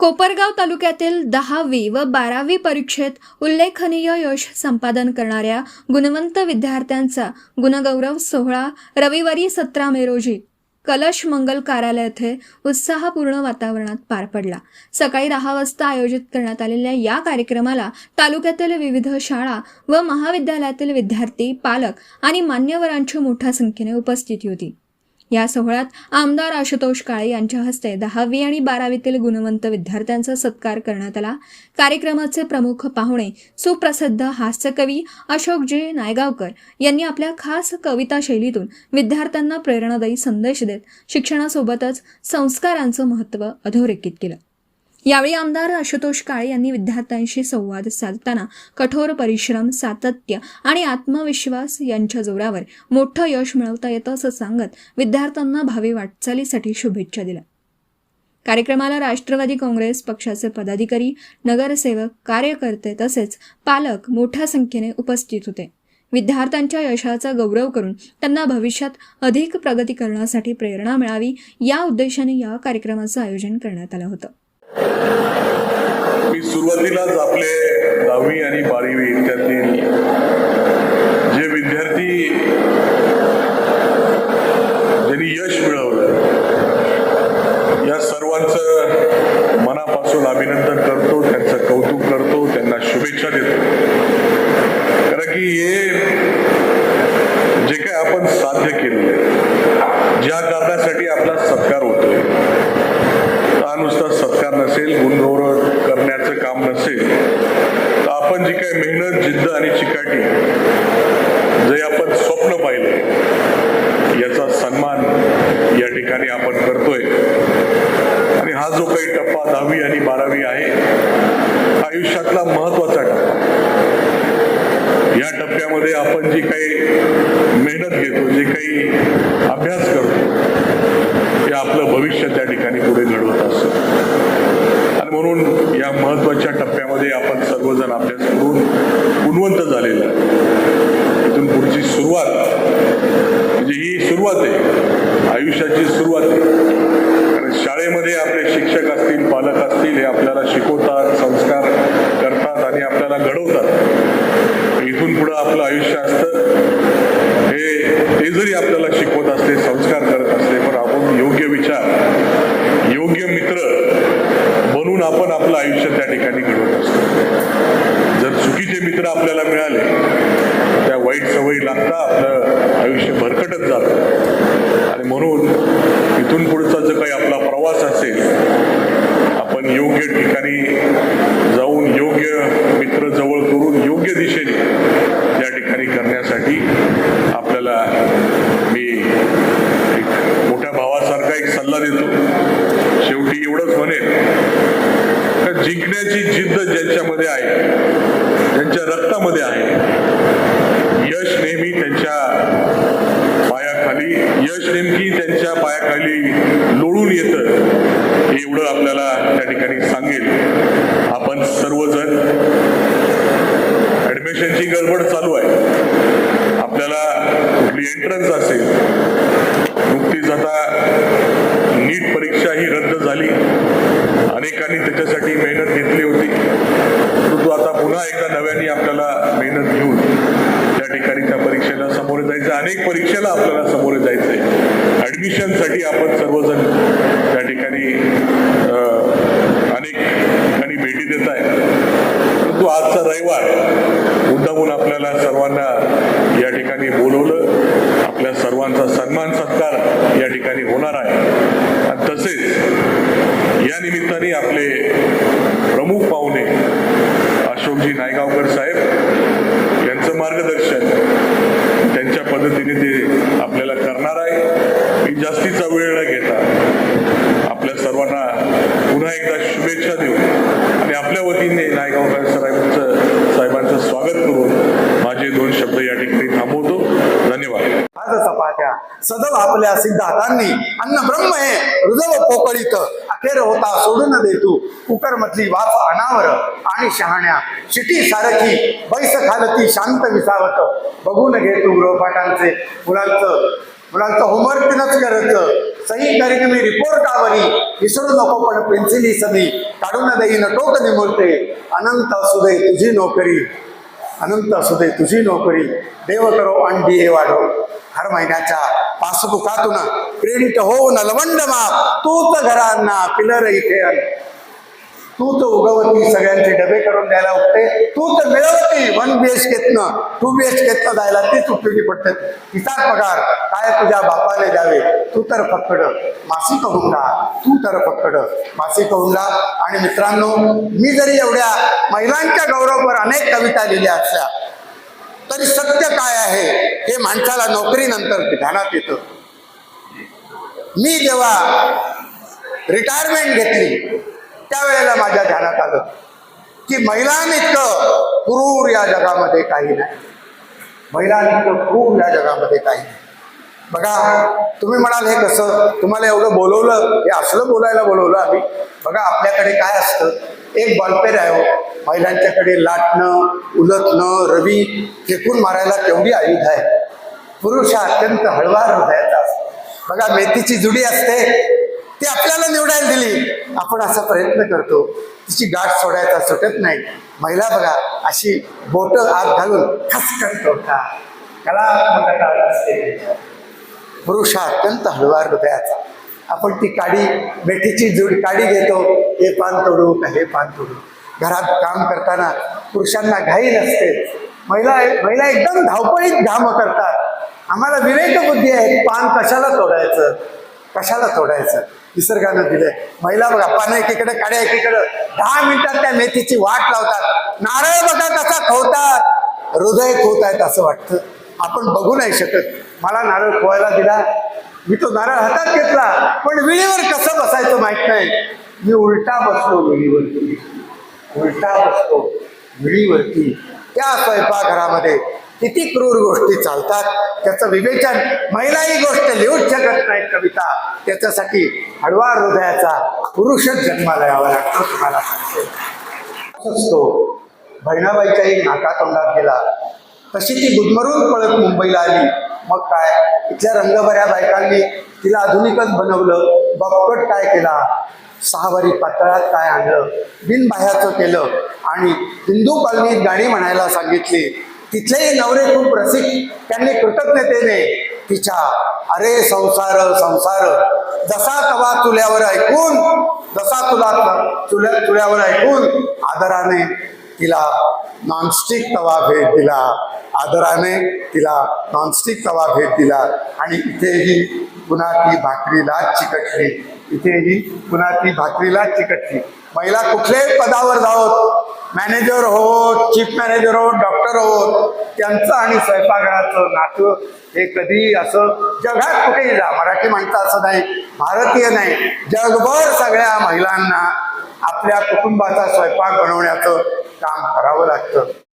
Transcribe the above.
कोपरगाव तालुक्यातील 10वी व 12वी परीक्षेत उल्लेखनीय यश संपादन करणाऱ्या गुणवंत विद्यार्थ्यांचा गुणगौरव सोहळा रविवारी 17 मे रोजी कलश मंगल कार्यालय येथे उत्साहपूर्ण वातावरणात पार पडला। सकाळी 10 वाजता आयोजित करण्यात आलेल्या या कार्यक्रमाला तालुक्यातील विविध शाळा व महाविद्यालयातील विद्यार्थी, पालक आणि मान्यवरांची मोठ्या संख्येने उपस्थिती होती। या सोहळ्यात आमदार आशुतोष काळे यांच्या हस्ते 10वी आणि 12वीतील गुणवंत विद्यार्थ्यांचा सत्कार करण्यात आला। कार्यक्रमाचे प्रमुख पाहुणे सुप्रसिद्ध हास्यकवी अशोक जे नायगावकर यांनी आपल्या खास कविता शैलीतून विद्यार्थ्यांना प्रेरणादायी संदेश देत शिक्षणासोबतच संस्कारांचं महत्त्व अधोरेखित केलं। यावेळी आमदार आशुतोष काळे यांनी विद्यार्थ्यांशी संवाद साधताना कठोर परिश्रम, सातत्य आणि आत्मविश्वास यांच्या जोरावर मोठं यश मिळवता येतं असं सांगत विद्यार्थ्यांना भावी वाटचालीसाठी शुभेच्छा दिल्या। कार्यक्रमाला राष्ट्रवादी काँग्रेस पक्षाचे पदाधिकारी, नगरसेवक, कार्यकर्ते तसेच पालक मोठ्या संख्येने उपस्थित होते। विद्यार्थ्यांच्या यशाचा गौरव करून त्यांना भविष्यात अधिक प्रगती करण्यासाठी प्रेरणा मिळावी या उद्देशाने या कार्यक्रमाचं आयोजन करण्यात आलं होतं। मी सुरुवातीलाच आपले 10वी आणि 12वी इत्यादी जे विद्यार्थी ज्यांनी यश मिळवलं या सर्वांचं मनापासून अभिनंदन करतो, त्यांचं कौतुक करतो, त्यांना शुभेच्छा देतो। कारण की हे जे काय आपण साध्य केलेलं आहे, ज्या कारणासाठी आपला सत्कार होतोय, हा नुसता सत्कार नसेल, गुणगौरव करण्याचं काम नसेल, तर आपण जी काही मेहनत, जिद्द आणि चिकाटी जे आपण स्वप्न पाहिले याचा सन्मान या ठिकाणी आपण करतोय। आणि हा जो काही टप्पा 10वी आणि 12वी आहे हा आयुष्यातला महत्वाचा टप्पा। या टप्प्यामध्ये आपण जी काही मेहनत घेतो, जे काही अभ्यास करतो, ते आपलं भविष्य त्या ठिकाणी पुढे घडवत असतं। आणि म्हणून या महत्वाच्या टप्प्यामध्ये आपण सर्वजण अभ्यास करून गुणवंत झालेला आहे। इथून पुढची सुरुवात म्हणजे ही सुरुवात आहे, आयुष्याची सुरुवात आहे। कारण शाळेमध्ये आपले शिक्षक असतील, पालक असतील, हे आपल्याला शिकवतात, संस्कार करतात आणि आपल्याला घडवतात। इथून पुढे आपलं आयुष्य असतं, ते जरी आपल्याला शिकवत असते, संस्कार करत असते, पण आपण योग्य विचार, योग्य मित्र बनून आपण आपलं आयुष्य त्या ठिकाणी घडवत असतो। जर चुकीचे मित्र आपल्याला मिळाले, त्या वाईट सवयी लागता आपलं आयुष्य भरकटत जातं। आणि म्हणून इथून पुढचा जो काही आपला प्रवास असेल, आपण योग्य ठिकाणी जाऊन योग्य मित्र जवळ करून योग्य दिशेने त्या ठिकाणी करण्यासाठी आपल्याला मी एक मोठ्या भावासारखा एक सल्ला देतो। शेवटी एवढंच म्हणेन का जिंकण्याची जिद्द ज्यांच्यामध्ये आहे, ज्यांच्या रक्तामध्ये आहे, यश नेहमी त्यांच्या पायाखाली, यश नेमकी त्यांच्या पायाखाली लोळून येतं, एवढं आपल्याला त्या ठिकाणी सांगेल। आपण सर्वजण, ऍडमिशनची गडबड चालू आहे, आपल्याला कुठली एंट्रन्स असेल, नुकतीच आता नीट परीक्षा ही रद्द झाली, अनेकांनी त्याच्यासाठी मेहनत घेतली होती, परंतु आता पुन्हा एकदा नव्याने आपल्याला मेहनत घेऊन त्या ठिकाणी त्या परीक्षेला सामोरे जायचं। अनेक परीक्षेला आपल्याला सामोरे जायचंय। ऍडमिशनसाठी आपण सर्वजण त्या ठिकाणी अनेक ठिकाणी भेटी देत आहे, परंतु आजचा रविवार मुद्दामून आपल्याला सर्वांना या ठिकाणी बोलवलं, आपल्या सर्वांचा सन्मान सत्कार या ठिकाणी होणार आहे। आणि तसेच या निमित्ताने आपले प्रमुख पाहुणे अशोकजी नायगावकर साहेब यांचं मार्गदर्शन त्यांच्या पद्धतीने ते आपल्याला करणार आहे। मी जास्तीचा वेळ न घेता आपल्या सर्वांना पुन्हा एकदा शुभेच्छा देऊ आणि आपल्या वतीने नायगावकर साहेबांचं स्वागत करून माझे 2 शब्द या ठिकाणी थांबवतो। धन्यवाद। आज चपात्या सदैव आपल्या सिद्धांतांनी अन्न ब्रह्म हे हृदय पोकळीत अखेर होता सोडून देतू कुकर मधली वाफ अनावर आणि शहाण्या शिटी सारखी बैस खालती शांत विसावत बघून घेतू गृहपाठांचे मुलांचं मुलांचं होमवर्क तिनंच करायचं. सही करीन मी रिपोर्टावरी, विसरू नको पण पेन्सिली सनी, काढून देईन टोक निमुळते, अनंत असू दे तुझी नोकरी, अनंत असू दे तुझी नोकरी, देव करो अंडी वाढो. हर महिन्याच्या पासबुकातून क्रेडिट होऊन लवंड माप, तूच घरांना पिलर इथे आण, तूच उगवती सगळ्यांचे डबे करून द्यायला उठते, तूच मिळवती 1 BHKतनं 2 BHKतनं जायला, तीच उपयोगी पडते. तिचा पगार काय तुझ्या बापाने द्यावे, तू तर फक्कड मासिक हुंडा, तू तर फक्कड मासिक हुंडा. आणि मित्रांनो, मी जरी एवढ्या महिलांच्या गौरवपर अनेक कविता लिहिल्या असल्या तरी सत्य काय आहे हे माणसाला नोकरीनंतर ध्यानात येतं. मी जेव्हा रिटायरमेंट घेतली त्यावेळेला माझ्या ध्यानात आलं की महिलांइतकं क्रूर या जगामध्ये काही नाही, महिलांइतकं क्रूर या जगामध्ये काही नाही. बघा, तुम्ही म्हणाल हे कसं, तुम्हाला एवढं बोलवलं, हे असलं बोलायला बोलवलं आम्ही. बघा, आपल्याकडे काय असतं, एक बॉलपेन आहे हो. महिलांच्याकडे लाटणं, उलटणं, रवी फेकून मारायला केवढी आयुध आहे. पुरुष हा अत्यंत हळवार हृदयाचा असतो. बघा, मेथीची जुडी असते, ती आपल्याला निवडायला दिली, आपण असा प्रयत्न करतो, तिची गाठ सोडायचा सुटत नाही. महिला बघा, अशी बोट आत घालून खसखस तोडतात, कलात्मकता असते. पुरुष हा अत्यंत हळवार हृदयाचा. आपण ती काडी, मेथीची काडी घेतो, हे पान तोडू का हे पान तोडू. घरात काम करताना पुरुषांना घाई नसते, महिला एकदम धावपळीत काम करतात. आम्हाला विवेक बुद्धी आहे, पान कशाला तोडायचं, कशाला तोडायचं, निसर्गानं दिलंय. महिला बघा, पानं एकीकडे, काड्या एकीकडे, 10 मिनिटात त्या मेथीची वाट लावतात. नारळ बघा कसा खवतात, हृदय खोत आहेत असं वाटतं. आपण बघू नाही शकत. मला नारळ खोवायला दिला, मी तो नारळ हातात घेतला, पण विळीवर कसं बसायचं माहित नाही. मी उलटा बसलो विळीवरती, उलटा बसतो विळीवरती. त्या स्वयंपाकघरामध्ये किती क्रूर गोष्टी चालतात त्याचं विवेचन महिला ही गोष्ट लिहूच शकत नाही कविता. त्याच्यासाठी हळवा हृदयाचा पुरुषच जन्माला यावा लागतो. तुम्हाला सांगते, असतो बहिणाबाईच्या एक नाकातोंडात गेला, तशी ती गुदमरून पळत मुंबईला आली. मग काय, इथल्या रंगभऱ्या बायकांनी तिला आधुनिकच बनवलं. बॉपकट काय केला, 6 वारी पातळात काय आणलं, बिनबाह्याचं केलं आणि हिंदू कॉलनीत गाणी म्हणायला सांगितली. तिथलेही नवरे खूप रसिक, त्यांनी कृतज्ञतेने तिच्या अरे संसार संसार जसा तवा चुल्यावर ऐकून, जसा तुला चुल्यावर ऐकून आदराने तिला नॉनस्टिक तवा भेट दिला, आदराने तिला नॉनस्टिक तवा भेट दिला. आणि इथेही पुन्हा ती भाकरीलाच चिकटली, इथेही पुन्हा ती भाकरीलाच चिकटली. महिला कुठल्याही पदावर जावोत, मॅनेजर होत, चीफ मॅनेजर होत, डॉक्टर होत, त्यांचं आणि स्वयंपाकघराचं नातं हे कधी असं जगात कुठेही जा, मराठी माणसं असं नाही, भारतीय नाही, जगभर सगळ्या महिलांना आपल्या कुटुंबाचा स्वयंपाक बनवण्याचं काम करावं लागतं.